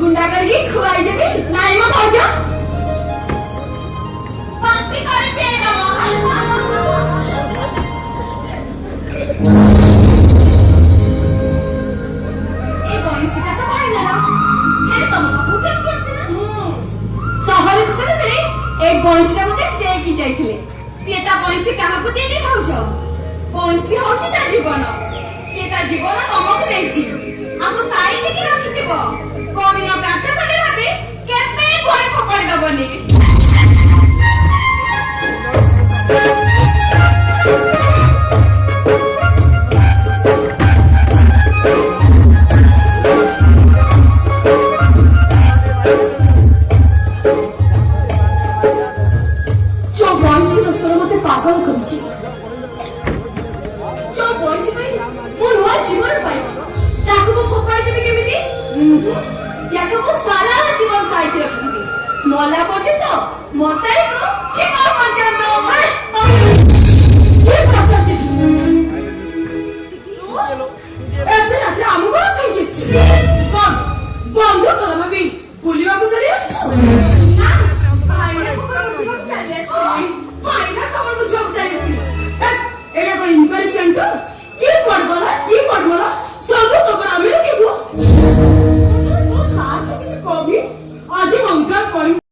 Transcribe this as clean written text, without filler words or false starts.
गुंडा करके खुआई देबे नाई मा भाऊज पार्टी कर पेगा ए बॉयसीटा तो भाई ना फिर तुम भूत के आसे शहर को करे बेले एक बॉयसीटा मते देखि जाइथिले सेटा बॉयसी काहा को देनी भाऊज बॉयसी होची ता जीवन सेटा जीवन तमको देछि हमको साई के रखिथिबो कोई न काट करे भाबे केबे कोन पकड़ दबनी जो बॉयसी रसर मते पागल करछि जो बॉयसी भाई मो नुआ जीवन पाइछि ताको को फोपाड़ देबे केमिति याको मो सारा जीवन साइते रखिबी मोला पर्यंत मसाई को छिपा पर्यंत ये भाषा चिठी एते राते आमु को कहि किछि कोन बंद कर भाभी बुलिवा को चली आछो ना भाई ना को बुझिबा को चली आछी भाई ना खबर बुझिबा को चली आछी एटा को इनक्वायरी सेंटर की पड़बला सब खबर आमे रखिबो तो सास तो किसी कभी आज मंगल पर